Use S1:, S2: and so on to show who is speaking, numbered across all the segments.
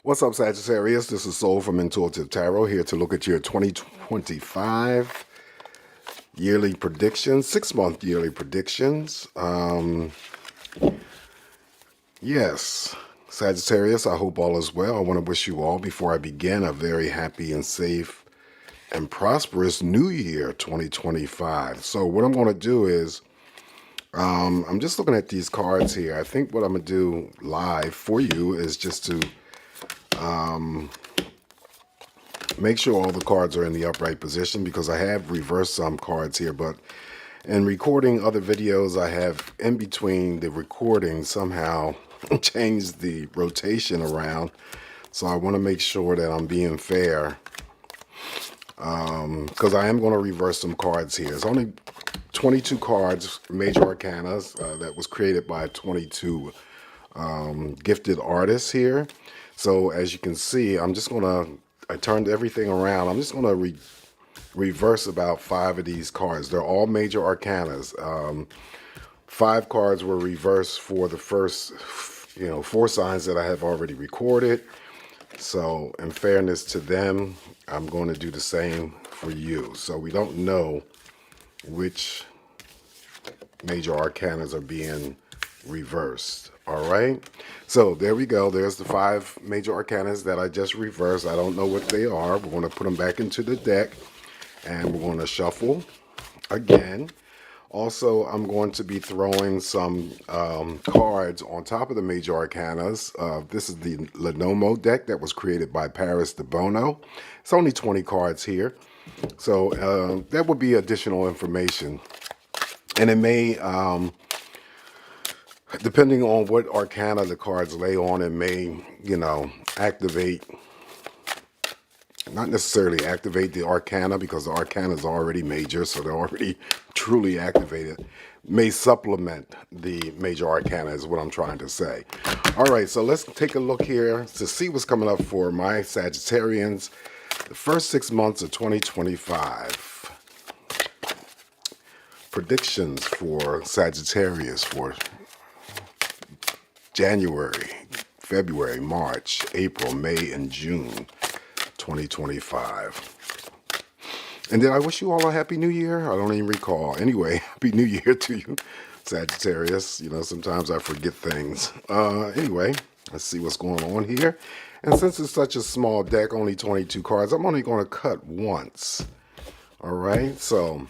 S1: What's up, Sagittarius? This is Soul from Intuitive Tarot here to look at your 2025 yearly predictions, 6-month yearly predictions. Yes, Sagittarius, I hope all is well. I want to wish you all, before I begin, a very happy and safe and prosperous new year 2025. So what I'm going to do is, I'm just looking at these cards here. I think what I'm going to do live for you is just to make sure all the cards are in the upright position, because I have reversed some cards here, but in recording other videos, I have in between the recording somehow changed the rotation around. So I want to make sure that I'm being fair, because I am going to reverse some cards here. It's only 22 cards, major arcanas, that was created by 22 gifted artists here. So as you can see, I turned everything around. I'm just going to reverse about 5 of these cards. They're all major arcanas. 5 cards were reversed for the first, 4 signs that I have already recorded. So in fairness to them, I'm going to do the same for you. So we don't know which major arcanas are being reversed. All right, so there we go. There's the 5 major arcanas that I just reversed. I don't know what they are. We're going to put them back into the deck, and we're going to shuffle again. Also, I'm going to be throwing some cards on top of the major arcanas. This is the Lenomo deck that was created by Paris de Bono. It's only 20 cards here, so that would be additional information, and it may depending on what arcana the cards lay on, it may, activate, not necessarily activate the arcana, because the arcana is already major, so they're already truly activated. May supplement the major arcana is what I'm trying to say. All right, so let's take a look here to see what's coming up for my Sagittarians the first 6 months of 2025. Predictions for Sagittarius for January, February, March, April, May, and June 2025. And did I wish you all a happy new year? I don't even recall. Anyway, happy new year to you, Sagittarius. Sometimes I forget things. Anyway, let's see what's going on here. And since it's such a small deck, only 22 cards, I'm only going to cut once. All right, so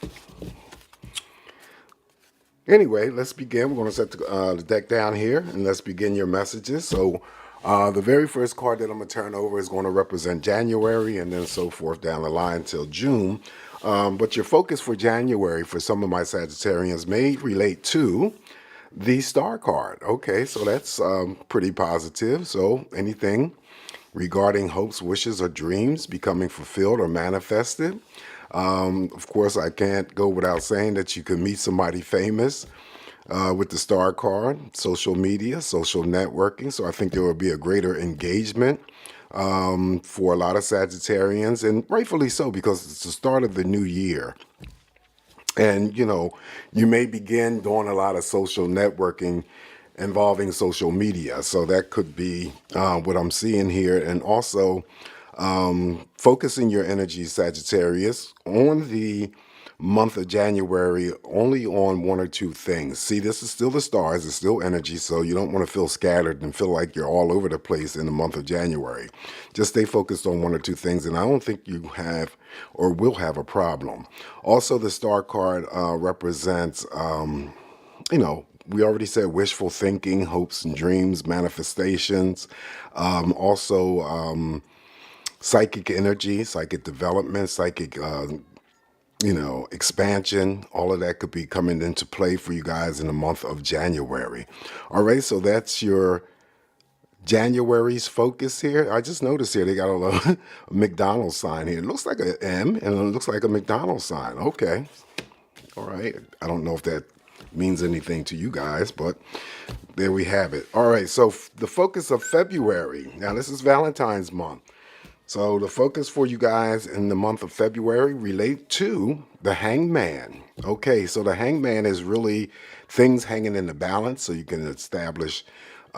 S1: anyway, let's begin. We're going to set the deck down here, and let's begin your messages. So the very first card that I'm going to turn over is going to represent January, and then so forth down the line till June. But your focus for January for some of my Sagittarians may relate to the Star card. Okay, so that's pretty positive. So anything regarding hopes, wishes, or dreams becoming fulfilled or manifested. Of course, I can't go without saying that you can meet somebody famous with the Star card, social media, social networking. So I think there will be a greater engagement for a lot of Sagittarians, and rightfully so, because it's the start of the new year. And, you may begin doing a lot of social networking involving social media. So that could be what I'm seeing here. And also focusing your energy, Sagittarius, on the month of January, only on 1 or 2 things. See, this is still the stars, it's still energy, so you don't want to feel scattered and feel like you're all over the place in the month of January. Just stay focused on 1 or 2 things, and I don't think you have or will have a problem. Also, the star card represents, we already said wishful thinking, hopes and dreams, manifestations. Also, psychic energy, psychic development, psychic expansion. All of that could be coming into play for you guys in the month of January. All right, so that's your January's focus here. I just noticed here they got a McDonald's sign here. It looks like an M, and it looks like a McDonald's sign. Okay, all right. I don't know if that means anything to you guys, but there we have it. All right, so the focus of February. Now, this is Valentine's month. So the focus for you guys in the month of February relate to the Hangman. Okay, so the Hangman is really things hanging in the balance, so you can establish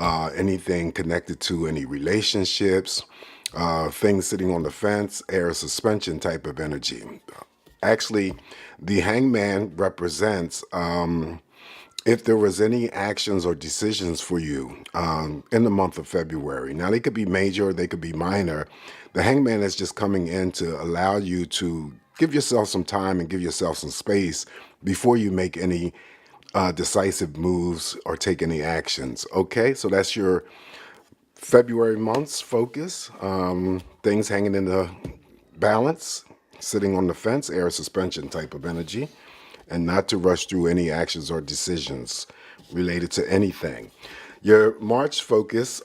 S1: anything connected to any relationships, things sitting on the fence, air suspension type of energy. Actually, the hangman represents if there was any actions or decisions for you in the month of February. Now, they could be major, or they could be minor. The hangman is just coming in to allow you to give yourself some time and give yourself some space before you make any decisive moves or take any actions. Okay, so that's your February month's focus. Things hanging in the balance, sitting on the fence, air suspension type of energy, and not to rush through any actions or decisions related to anything. Your March focus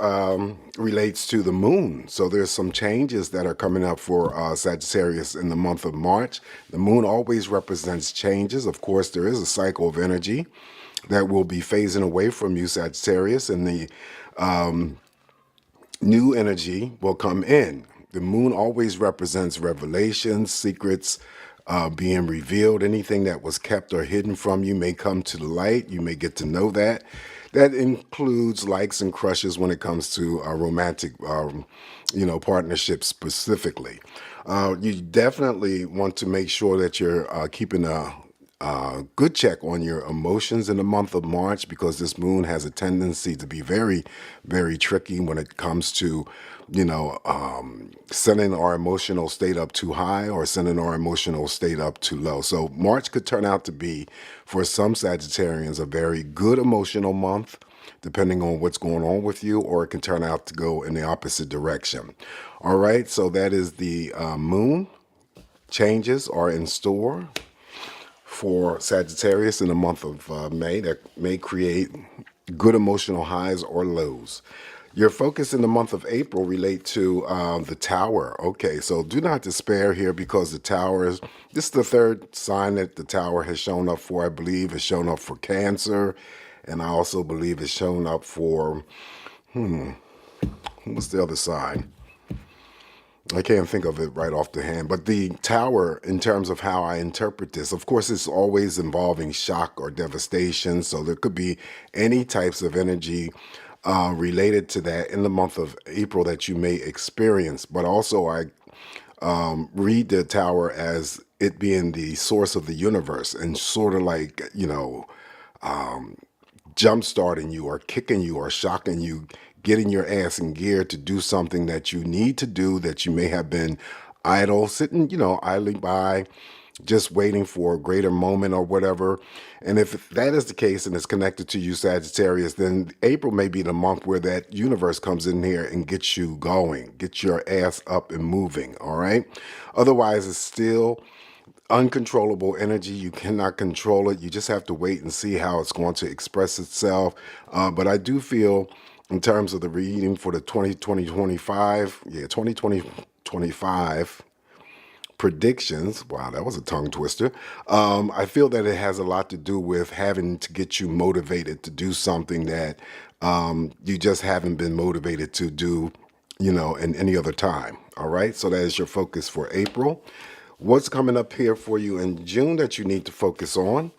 S1: relates to the moon. So there's some changes that are coming up for Sagittarius in the month of March. The moon always represents changes. Of course, there is a cycle of energy that will be phasing away from you, Sagittarius, and the new energy will come in. The moon always represents revelations, secrets being revealed. Anything that was kept or hidden from you may come to the light. You may get to know that. That includes likes and crushes when it comes to romantic, partnerships specifically. You definitely want to make sure that you're keeping a good check on your emotions in the month of March, because this moon has a tendency to be very, very tricky when it comes to, sending our emotional state up too high or sending our emotional state up too low. So March could turn out to be, for some Sagittarians, a very good emotional month, depending on what's going on with you, or it can turn out to go in the opposite direction. All right, so that is the moon. Changes are in store for Sagittarius in the month of May that may create good emotional highs or lows. Your focus in the month of April relate to the Tower. Okay, so do not despair here, because the Tower this is the third sign that the Tower has shown up for. I believe it's shown up for Cancer, and I also believe it's shown up for, what's the other sign? I can't think of it right off the hand, but the Tower, in terms of how I interpret this, of course, it's always involving shock or devastation. So there could be any types of energy related to that in the month of April that you may experience. But also I read the Tower as it being the source of the universe, and sort of like, jump-starting you or kicking you or shocking you, getting your ass in gear to do something that you need to do, that you may have been idle, sitting, idly by, just waiting for a greater moment or whatever. And if that is the case and it's connected to you, Sagittarius, then April may be the month where that universe comes in here and gets you going, get your ass up and moving, all right? Otherwise, it's still uncontrollable energy. You cannot control it. You just have to wait and see how it's going to express itself. But I do feel, in terms of the reading for the 2025 predictions, wow, that was a tongue twister. I feel that it has a lot to do with having to get you motivated to do something that you just haven't been motivated to do, in any other time. All right, so that is your focus for April. What's coming up here for you in June that you need to focus on,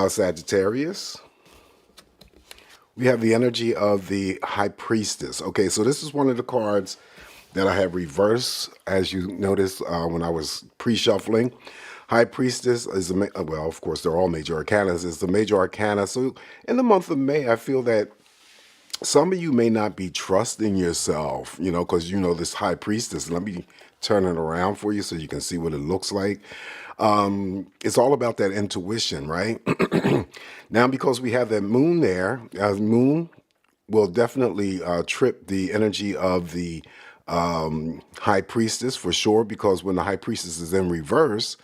S1: Sagittarius? We have the energy of the High Priestess. Okay, so this is one of the cards that I have reversed, as you noticed when I was pre-shuffling. High Priestess is, well, of course, they're all major arcanas. It's the major arcana. So in the month of May, I feel that some of you may not be trusting yourself, because this High Priestess. Let me turn it around for you so you can see what it looks like. It's all about that intuition, right? Now, because we have that moon there, moon will definitely trip the energy of the High Priestess for sure, because when the High Priestess is in reverse,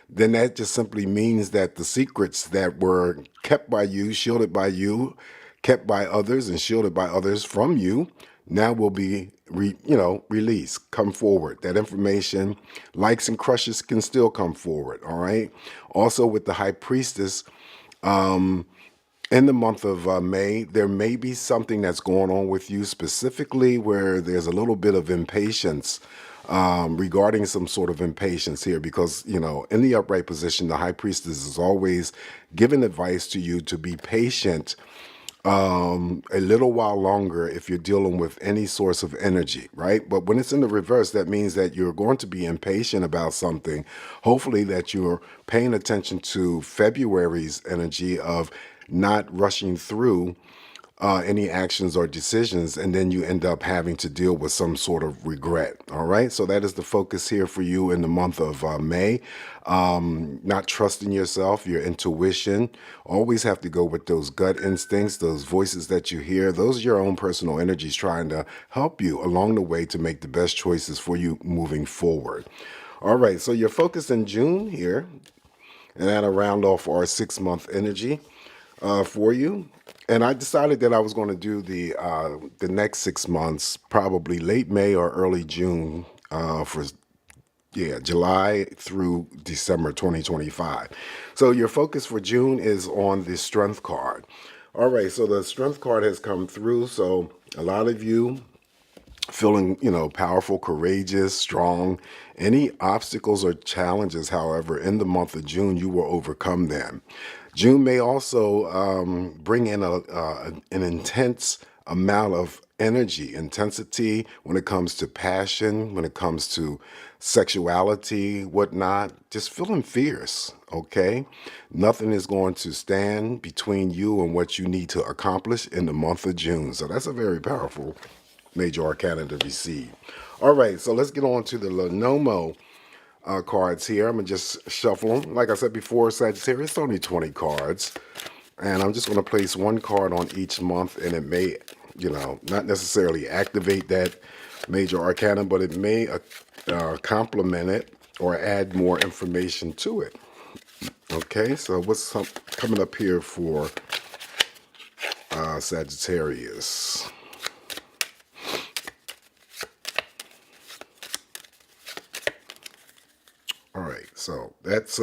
S1: then that just simply means that the secrets that were kept by you, shielded by you, kept by others and shielded by others from you, now will be released, come forward. That information, likes and crushes, can still come forward. All right. Also, with the High Priestess, in the month of May, there may be something that's going on with you specifically where there's a little bit of impatience regarding some sort of impatience here, because, in the upright position, the High Priestess is always giving advice to you to be patient a little while longer if you're dealing with any source of energy, right? But when it's in the reverse, that means that you're going to be impatient about something. Hopefully that you're paying attention to February's energy of not rushing through any actions or decisions, and then you end up having to deal with some sort of regret. All right, so that is the focus here for you in the month of May. Not trusting yourself, your intuition. Always have to go with those gut instincts, those voices that you hear. Those are your own personal energies trying to help you along the way to make the best choices for you moving forward. All right, so you're focused in June here, and that'll round off our 6-month energy for you. And I decided that I was going to do the next 6 months, probably late May or early June, for July through December 2025. So your focus for June is on the Strength card. All right, so the Strength card has come through. So a lot of you feeling, powerful, courageous, strong. Any obstacles or challenges, however, in the month of June, you will overcome them. June may also bring in an intense amount of energy, intensity when it comes to passion, when it comes to sexuality, whatnot. Just feeling fierce, okay? Nothing is going to stand between you and what you need to accomplish in the month of June. So that's a very powerful major arcana to receive. All right, so let's get on to the Lenomo cards here. I'm going to just shuffle them. Like I said before, Sagittarius, it's only 20 cards. And I'm just going to place one card on each month, and it may, not necessarily activate that major arcana, but it may complement it or add more information to it. Okay, so what's coming up here for Sagittarius? All right, so that's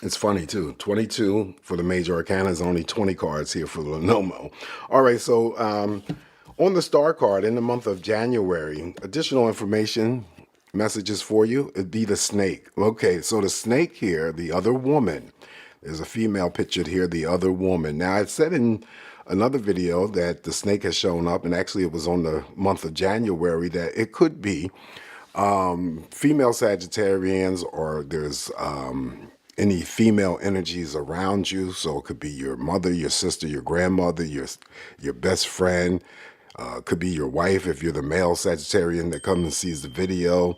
S1: it's funny too. 22 for the major arcana is only 20 cards here for the Lenomo. All right, so on the star card in the month of January, additional information, messages for you, it'd be the snake. Okay, so the snake here, the other woman, there's a female pictured here, the other woman. Now, I said in another video that the snake has shown up, and actually it was on the month of January, that it could be female Sagittarians, or there's any female energies around you. So it could be your mother, your sister, your grandmother, your best friend. Could be your wife if you're the male Sagittarian that comes and sees the video.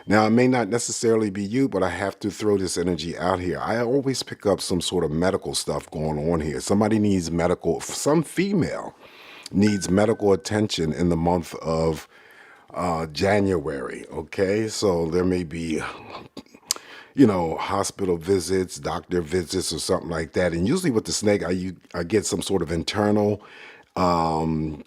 S1: Now, it may not necessarily be you, but I have to throw this energy out here. I always pick up some sort of medical stuff going on here. Somebody needs medical, some female needs medical attention in the month of January. Okay, so there may be hospital visits, doctor visits, or something like that. And usually with the snake, I get some sort of internal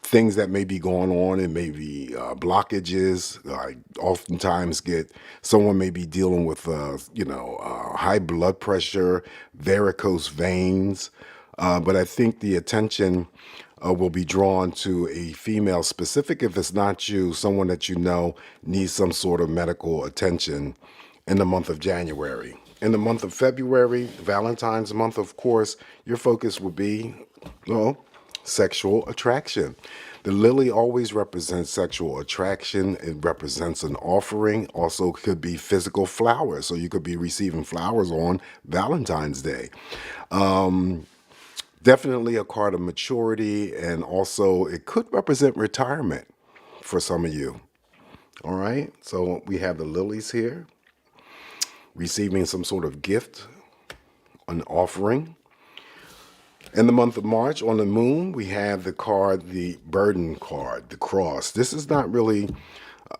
S1: things that may be going on. It may be blockages. I oftentimes get someone may be dealing with high blood pressure, varicose veins. But I think the attention will be drawn to a female specific. If it's not you, someone that you know needs some sort of medical attention in the month of January. In the month of February, Valentine's month, of course, your focus will be, sexual attraction. The lily always represents sexual attraction. It represents an offering. Also could be physical flowers. So you could be receiving flowers on Valentine's Day. Definitely a card of maturity, and also it could represent retirement for some of you. All right, so we have the lilies here, receiving some sort of gift, an offering. In the month of March, on the moon, we have the card, the burden card, the cross. This is not really,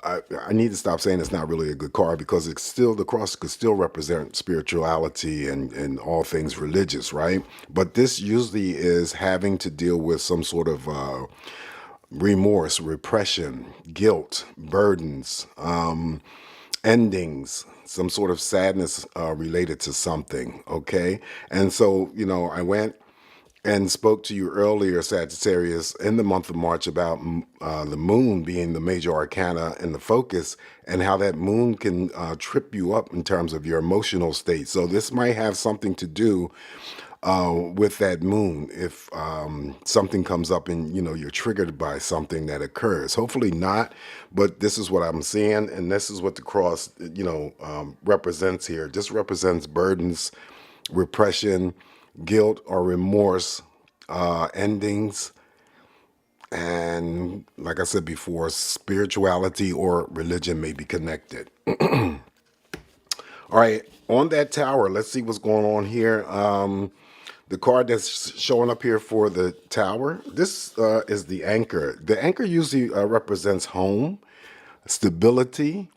S1: I need to stop saying it's not really a good card, because it's still, the cross could still represent spirituality and all things religious, right? But this usually is having to deal with some sort of remorse, repression, guilt, burdens, endings, some sort of sadness related to something, okay? And so, I went and spoke to you earlier, Sagittarius, in the month of March about the moon being the major arcana and the focus, and how that moon can trip you up in terms of your emotional state. So this might have something to do with that moon, if something comes up and you're triggered by something that occurs. Hopefully not, but this is what I'm seeing, and this is what the cross represents here. This represents burdens, repression, guilt or remorse, endings, and like I said before, spirituality or religion may be connected. All right, on that tower, let's see what's going on here. The card that's showing up here for the tower, this is the anchor. The anchor usually represents home, stability,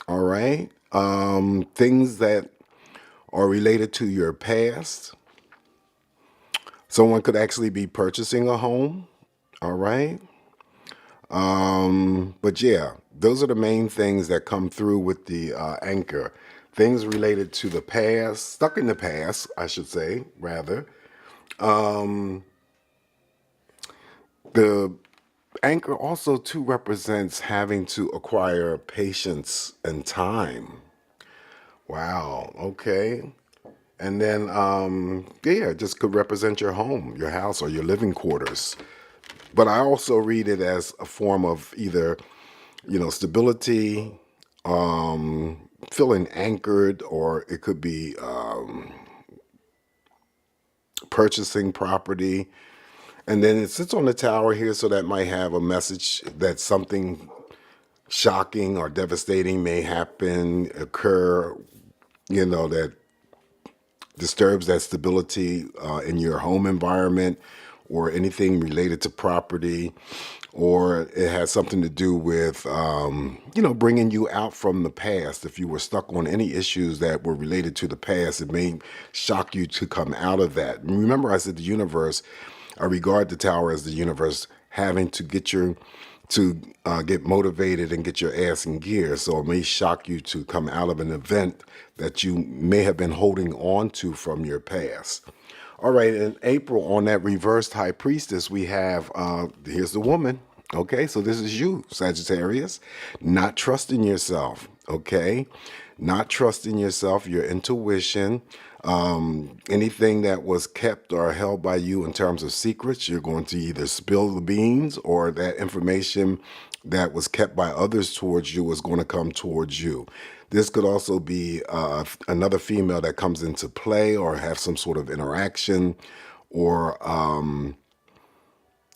S1: all right? Things that are related to your past. Someone could actually be purchasing a home, all right? But yeah, those are the main things that come through with the anchor. Things related to the past, stuck in the past, I should say, rather. The anchor also too represents having to acquire patience and time. Wow, okay. And then, yeah, it just could represent your home, your house, or your living quarters. But I also read it as a form of either, stability, feeling anchored, or it could be purchasing property. And then it sits on the tower here, so that might have a message that something shocking or devastating may happen, occur, that disturbs that stability in your home environment, or anything related to property, or it has something to do with, bringing you out from the past. If you were stuck on any issues that were related to the past, it may shock you to come out of that. And remember, I said the universe, I regard the tower as the universe having to get get motivated and get your ass in gear. So it may shock you to come out of an event that you may have been holding on to from your past. All right, in April, on that reversed high priestess, we have, here's the woman. Okay, so this is you, Sagittarius, not trusting yourself, okay? Not trusting yourself, your intuition, anything that was kept or held by you in terms of secrets, you're going to either spill the beans, or that information that was kept by others towards you is going to come towards you. This could also be another female that comes into play, or have some sort of interaction, or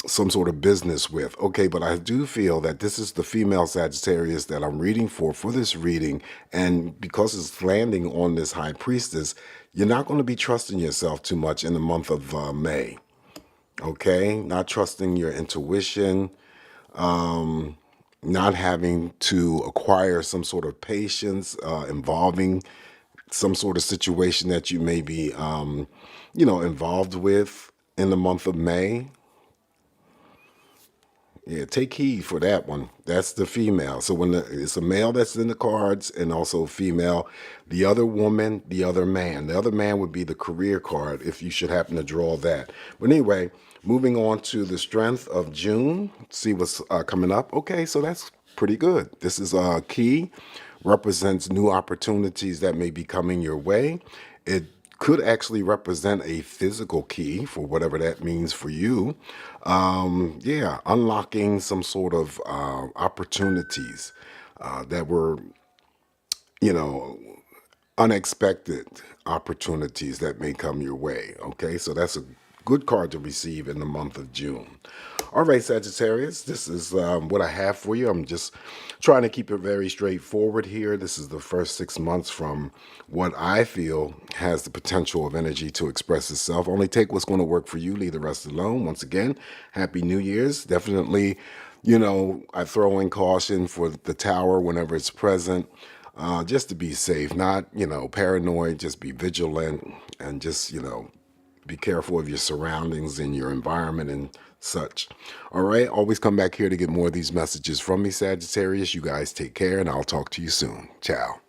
S1: some sort of business with. Okay, but I do feel that this is the female Sagittarius that I'm reading for this reading. And because it's landing on this high priestess, you're not going to be trusting yourself too much in the month of May. Okay, not trusting your intuition, not having to acquire some sort of patience involving some sort of situation that you may be, involved with in the month of May. Yeah, take heed for that one. That's the female. So when it's a male that's in the cards, and also female, the other woman, the other man. The other man would be the career card if you should happen to draw that. But anyway, moving on to the strength of June. See what's coming up. Okay, so that's pretty good. This is a key, represents new opportunities that may be coming your way. It could actually represent a physical key for whatever that means for you. Yeah, unlocking some sort of opportunities that were, unexpected opportunities that may come your way. Okay, so that's a good card to receive in the month of June. All right, Sagittarius, this is what I have for you. I'm just trying to keep it very straightforward here. This is the first 6 months from what I feel has the potential of energy to express itself. Only take what's going to work for you, leave the rest alone. Once again, Happy New Year's. Definitely, I throw in caution for the tower whenever it's present. Just to be safe, not, paranoid, just be vigilant, and just, be careful of your surroundings and your environment and such. All right, always come back here to get more of these messages from me, Sagittarius. You guys take care, and I'll talk to you soon. Ciao.